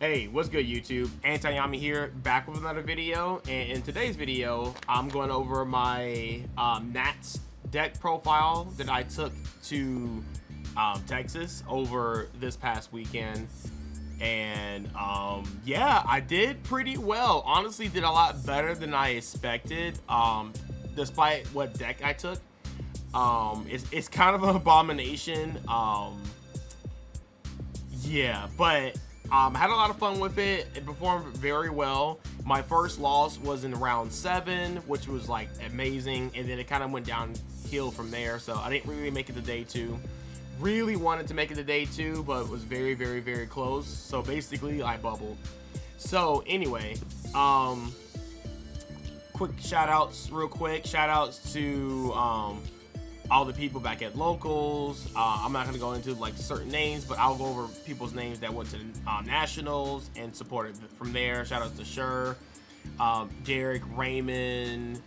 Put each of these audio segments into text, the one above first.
Hey, what's good YouTube? Antiyami here, back with another video, and in today's video, I'm going over my Nats deck profile that I took to Texas over this past weekend. And yeah, I did pretty well. Honestly, did a lot better than I expected, despite what deck I took. It's kind of an abomination. Yeah, but had a lot of fun with it. It performed very well. My first loss was in round 7, which was like amazing, and then it kind of went downhill from there. So I didn't really make it to day 2. Really wanted to make it to day 2, but it was very, very, very close. So basically, I bubbled. So anyway, quick shout outs, real quick. Shout outs to all the people back at locals. I'm not gonna go into like certain names, but I'll go over people's names that went to nationals and supported from there. Shout out to Sher, Derek, Raymond,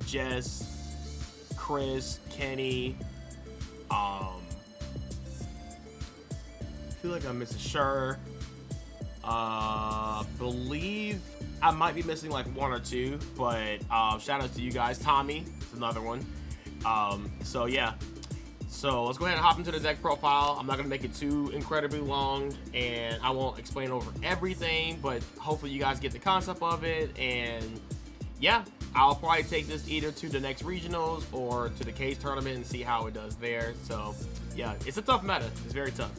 Jess, Chris, Kenny. I feel like I'm missing Sher. Believe I might be missing like 1 or 2, but shout out to you guys. Tommy is another one. So yeah, so let's go ahead and hop into the deck profile. I'm not gonna make it too incredibly long, and I won't explain over everything, but hopefully you guys get the concept of it. And yeah, I'll probably take this either to the next regionals or to the case tournament and see how it does there. So yeah, it's a tough meta. It's very tough.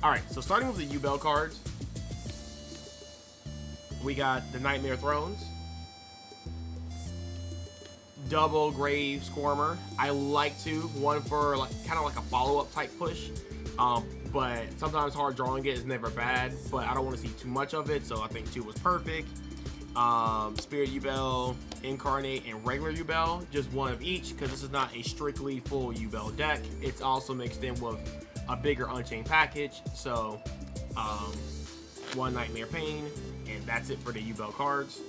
All right, so starting with the Yubel cards, we got the Nightmare Thrones, double Grave Squirmer. I like one for like kind of like a follow-up type push, but sometimes hard drawing it is never bad, but I don't want to see too much of it, so I think 2 was perfect. Spirit Yubel, Incarnate, and regular Yubel, just 1 of each, because this is not a strictly full Yubel deck. It's also mixed in with a bigger Unchained package, so 1 Nightmare Pain, and that's it for the Yubel cards.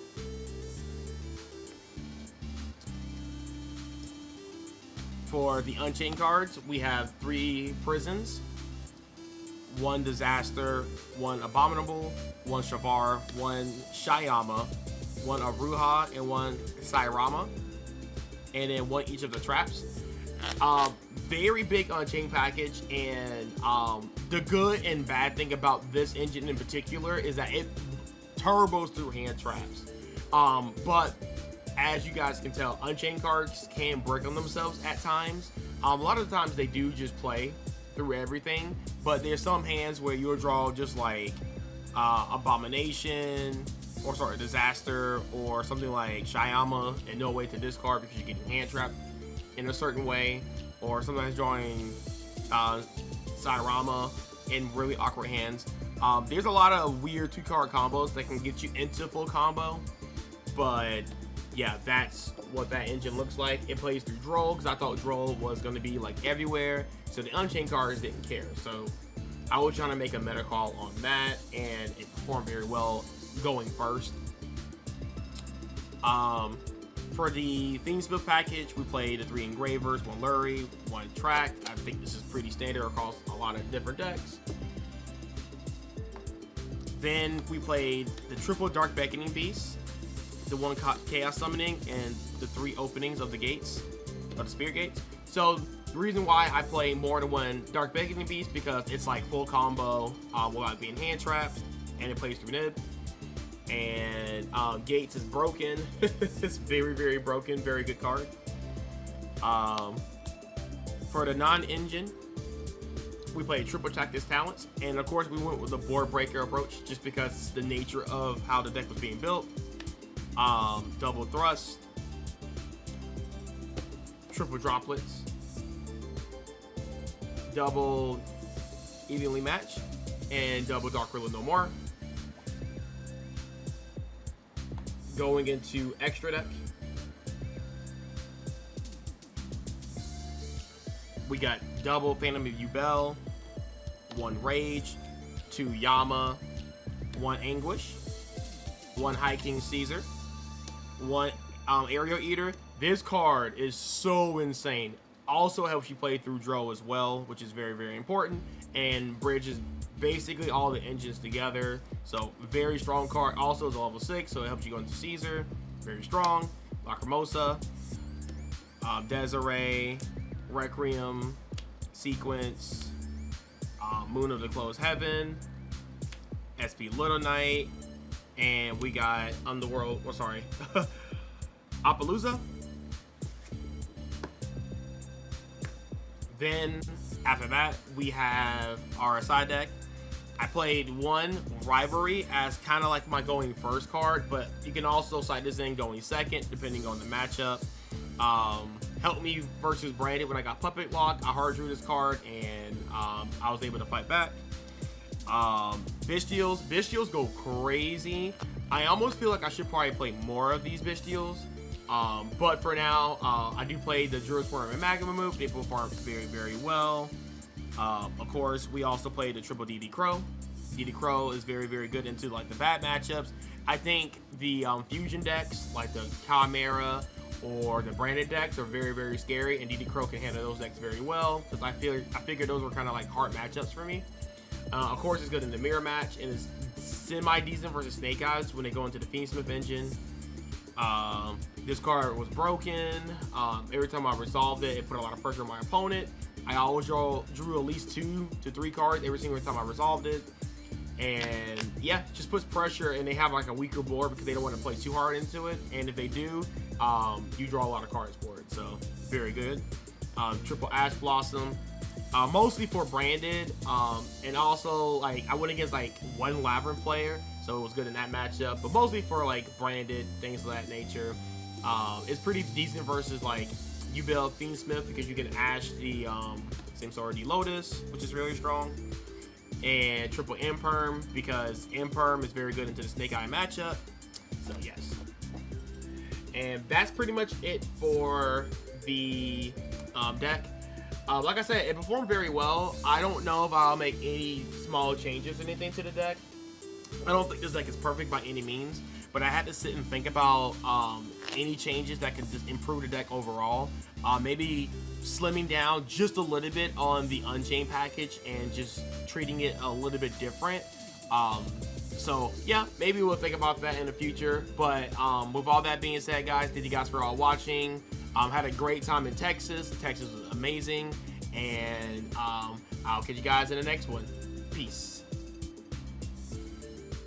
For the Unchained cards, we have 3 Prisons, 1 Disaster, 1 Abominable, 1 Shavar, 1 Shyama, 1 Aruha, and 1 Sairama, and then 1 each of the traps. Very big Unchained package, and the good and bad thing about this engine in particular is that it turbos through hand traps. But as you guys can tell, Unchained cards can break on themselves at times. A lot of the times they do just play through everything, but there's some hands where you'll draw just like Abomination, or sorry, Disaster, or something like Shyama, and no way to discard because you're getting hand trapped in a certain way, or sometimes drawing Sairama in really awkward hands. There's a lot of weird 2-card combos that can get you into full combo, but yeah, that's what that engine looks like. It plays through Droll, because I thought Droll was going to be like everywhere, so the Unchained cards didn't care. So I was trying to make a meta call on that, and it performed very well going first. For the Fiendsmith package, we played the 3 Engravers, 1 Lurie, 1 Track. I think this is pretty standard across a lot of different decks. Then we played the triple Dark Beckoning Beast, the 1 Chaos Summoning, and the 3 openings of the gates, of the Spirit Gates. So the reason why I play more than 1 Dark Beckoning Beast, because it's like full combo without being hand trapped, and it plays through Nib. And Gates is broken. It's very, very broken. Very good card. For the non-engine, we played triple Tactics Talents, and of course we went with the board breaker approach just because the nature of how the deck was being built. Double Thrust, triple Droplets, double Evenly Match, and double Dark Riddle No More. Going into extra deck, we got double Phantom of Yubel, 1 Rage, 2 Yama, 1 Anguish, 1 High King Caesar, 1 Aerial Eater. This card is so insane. Also helps you play through Droll as well, which is very, very important, and bridges basically all the engines together. So very strong card. Also is a level 6, so it helps you go into Caesar. Very strong. Lacrimosa, Desiree, Requiem, Sequence, Moon of the Closed Heaven, SP Little Knight, and we got Underworld. Oh, sorry, Appaloosa. Then after that, we have our side deck. I played one Rivalry as kind of like my going first card, but you can also side this in going second depending on the matchup. Helped me versus Branded when I got Puppet Lock. I hard drew this card and I was able to fight back. Bestials go crazy. I almost feel like I should probably play more of these Bestials. But for now, I do play the Druid Swarm and Magma move. They perform very, very well. Of course, we also play the triple DD Crow. DD Crow is very, very good into like the bad matchups. I think the fusion decks, like the Chimera or the Branded decks, are very, very scary, and DD Crow can handle those decks very well because I figured those were kind of like hard matchups for me. Of course, it's good in the mirror match, and it's semi-decent versus Snake Eyes when they go into the Fiendsmith engine. This card was broken. Every time I resolved it, it put a lot of pressure on my opponent. I always drew at least 2 to 3 cards every single time I resolved it. And yeah, just puts pressure, and they have like a weaker board because they don't want to play too hard into it. And if they do, you draw a lot of cards for it. So very good. Triple Ash Blossom. Mostly for Branded, and also like I went against like one Labyrinth player, so it was good in that matchup, but mostly for like Branded, things of that nature. It's pretty decent versus like Yubel Fiendsmith because you can Ash the same sword the Lotus, which is really strong, and triple Imperm because Imperm is very good into the Snake Eye matchup. So yes, and that's pretty much it for the deck. Like I said, it performed very well. I don't know if I'll make any small changes or anything to the deck. I don't think this deck is perfect by any means, but I had to sit and think about any changes that could just improve the deck overall. Maybe slimming down just a little bit on the Unchained package and just treating it a little bit different. So yeah, maybe we'll think about that in the future. But with all that being said, guys, thank you guys for all watching. Had a great time in Texas. Texas was amazing, and I'll catch you guys in the next one. Peace.